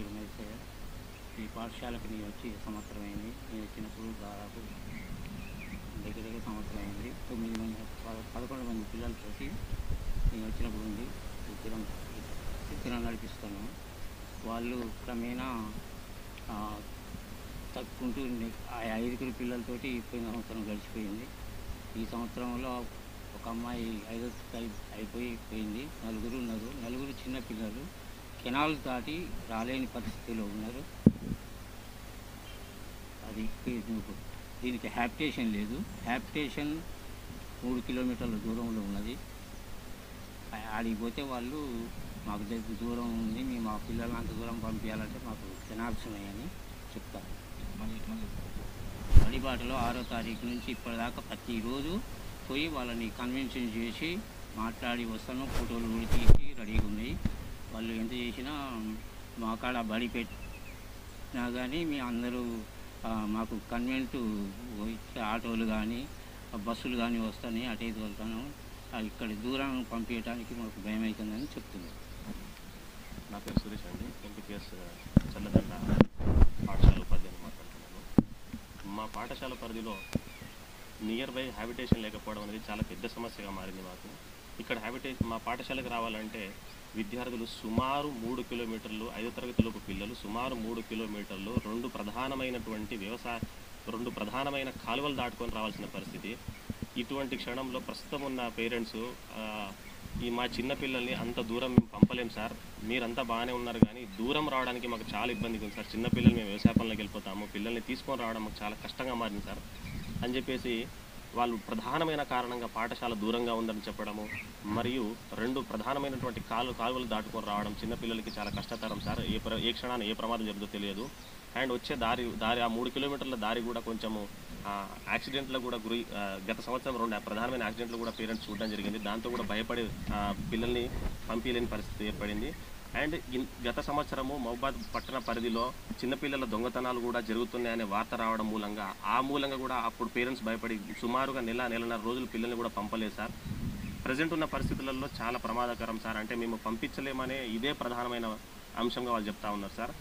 పేరు మీద ఈ పాఠశాలకు నేను వచ్చి సంవత్సరమైంది. నేను వచ్చినప్పుడు దాదాపు దగ్గర దగ్గర సంవత్సరం అయింది. 9 మంది 11 మంది పిల్లలతోటి నేను వచ్చినప్పుడు ఉంది నడిపిస్తాను. వాళ్ళు క్రమేణా తగ్గుకుంటూ ఆ 5 పిల్లలతోటి పోయిన సంవత్సరం గడిచిపోయింది. ఈ సంవత్సరంలో ఒక అమ్మాయి 5వ తరగతి అయిపోయింది. 4 ఉన్నారు. 4 చిన్న పిల్లలు కెనాల్ దాటి రాలేని పరిస్థితిలో ఉన్నారు. అది దీనికి హ్యాబిటేషన్ లేదు. హ్యాబిటేషన్ 3 కిలోమీటర్ల దూరంలో ఉన్నది. ఆడికి పోతే వాళ్ళు మాకు దగ్గర దూరం ఉంది, మేము మా పిల్లల్ని అంత దూరం పంపించాలంటే మాకు కెనాల్స్ ఉన్నాయని చెప్తారు. బడిబాటలో 6వ తారీఖు నుంచి ఇప్పటిదాకా ప్రతిరోజు పోయి వాళ్ళని కన్విన్షన్ చేసి మాట్లాడి వస్తాను. ఫోటోలు కూడా తీసి రెడీగా ఉన్నాయి. వాళ్ళు ఎంత చేసినా మా కాడ బడి పెట్టినా కానీ మీ అందరూ మాకు కన్వెంట్ ఆటోలు కానీ బస్సులు కానీ వస్తాయి, అటే వెళ్తాను. ఇక్కడ దూరం పంపించడానికి మాకు భయం అవుతుందని చెప్తున్నాను. నా పేరు సురేష్ అండి. ఎంపీపీఎస్ చల్లదండ పాఠశాల ఉపాధ్యాయుని మాట్లాడుతున్నాను. మా పాఠశాల పరిధిలో నియర్ బై హ్యాబిటేషన్ లేకపోవడం అనేది చాలా పెద్ద సమస్యగా మారింది మాకు. ఇక్కడ మా పాఠశాలకు రావాలంటే విద్యార్థులు సుమారు 3 కిలోమీటర్లు, 5వ తరగతిలోపు పిల్లలు సుమారు 3 కిలోమీటర్లు 2 ప్రధానమైన కాలువలు దాటుకొని రావాల్సిన పరిస్థితి. ఇటువంటి క్షణంలో ప్రస్తుతం ఉన్న పేరెంట్స్ మా చిన్న పిల్లల్ని అంత దూరం మేము పంపలేం సార్, మీరంతా బాగానే ఉన్నారు కానీ దూరం రావడానికి మాకు చాలా ఇబ్బందిగా ఉంది సార్. చిన్నపిల్లలు మేము వ్యవసాయ పనులకు వెళ్ళిపోతాము, పిల్లల్ని తీసుకొని రావడం మాకు చాలా కష్టంగా మారింది సార్ అని చెప్పేసి వాళ్ళు ప్రధానమైన కారణంగా పాఠశాల దూరంగా ఉందని చెప్పడము, మరియు 2 ప్రధానమైనటువంటి కాలువలు దాటుకొని రావడం చిన్నపిల్లలకి చాలా కష్టతరం సార్. ఏ క్షణాన్ని ఏ ప్రమాదం జరుగుతుందో తెలియదు. అండ్ వచ్చే దారి ఆ 3 కిలోమీటర్ల దారి కూడా కొంచెము యాక్సిడెంట్లో కూడా గత సంవత్సరం 2 ప్రధానమైన యాక్సిడెంట్లు కూడా పేరెంట్స్ చూడడం జరిగింది. దాంతో కూడా భయపడి పిల్లల్ని పంపించలేని పరిస్థితి ఏర్పడింది. అండ్ గత సంవత్సరము మహబూబాద్ పట్టణ పరిధిలో చిన్నపిల్లల దొంగతనాలు కూడా జరుగుతున్నాయనే వార్త రావడం మూలంగా కూడా అప్పుడు పేరెంట్స్ భయపడి సుమారుగా నెలన్నర రోజులు పిల్లల్ని కూడా పంపలేదు సార్. ప్రజెంట్ ఉన్న పరిస్థితులలో చాలా ప్రమాదకరం సార్. అంటే మేము పంపించలేమనే ఇదే ప్రధానమైన అంశంగా వాళ్ళు చెప్తా ఉన్నారు సార్.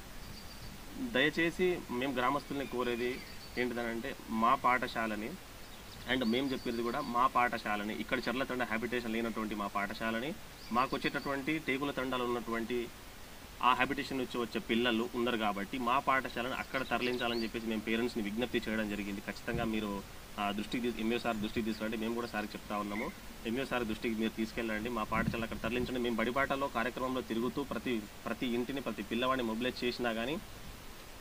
దయచేసి మేము గ్రామస్తుల్ని కోరేది ఏంటిదనంటే మా పాఠశాలని అండ్ మేము చెప్పేది కూడా మా పాఠశాలని, ఇక్కడ చెర్లతండ హ్యాబిటేషన్ లేనటువంటి మా పాఠశాలని, మాకు వచ్చేటటువంటి టేకుల తండాలు ఉన్నటువంటి ఆ హ్యాబిటేషన్ నుంచి వచ్చే పిల్లలు ఉన్నారు కాబట్టి మా పాఠశాలను అక్కడ తరలించాలని చెప్పేసి మేము పేరెంట్స్ని విజ్ఞప్తి చేయడం జరిగింది. ఖచ్చితంగా మీరు ఎంఈఓ సార్ దృష్టికి తీసుకెళ్ళండి. మేము కూడా సార్కి చెప్తా ఉన్నాము, ఎంఈఓ సార్ దృష్టికి మీరు తీసుకెళ్ళండి, మా పాఠశాల అక్కడ తరలించండి. మేము బడిబాటలో కార్యక్రమంలో తిరుగుతూ ప్రతి ఇంటిని ప్రతి పిల్లవాడిని మొబిలైజ్ చేసినా కానీ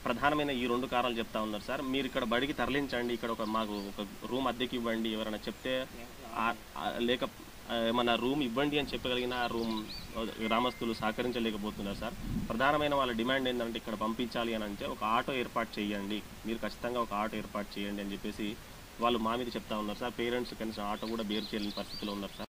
ప్రధానమైన ఈ 2 కారణాలు చెప్తా ఉన్నారు సార్. మీరు ఇక్కడ బడికి తరలించండి, ఇక్కడ మాకు ఒక రూమ్ అద్దెకి ఇవ్వండి, ఎవరైనా చెప్తే లేక ఏమన్నా రూమ్ ఇవ్వండి అని చెప్పగలిగిన ఆ రూమ్ గ్రామస్తులు సహకరించలేకపోతున్నారు సార్. ప్రధానమైన వాళ్ళ డిమాండ్ ఏంటంటే ఇక్కడ పంపించాలి అని అంటే ఒక ఆటో ఏర్పాటు చేయండి, మీరు ఖచ్చితంగా ఒక ఆటో ఏర్పాటు చేయండి అని చెప్పేసి వాళ్ళు మా మీద చెప్తా ఉన్నారు సార్. పేరెంట్స్ కనీసం ఆటో కూడా బేర్ చేయలేని పరిస్థితిలో ఉన్నారు సార్.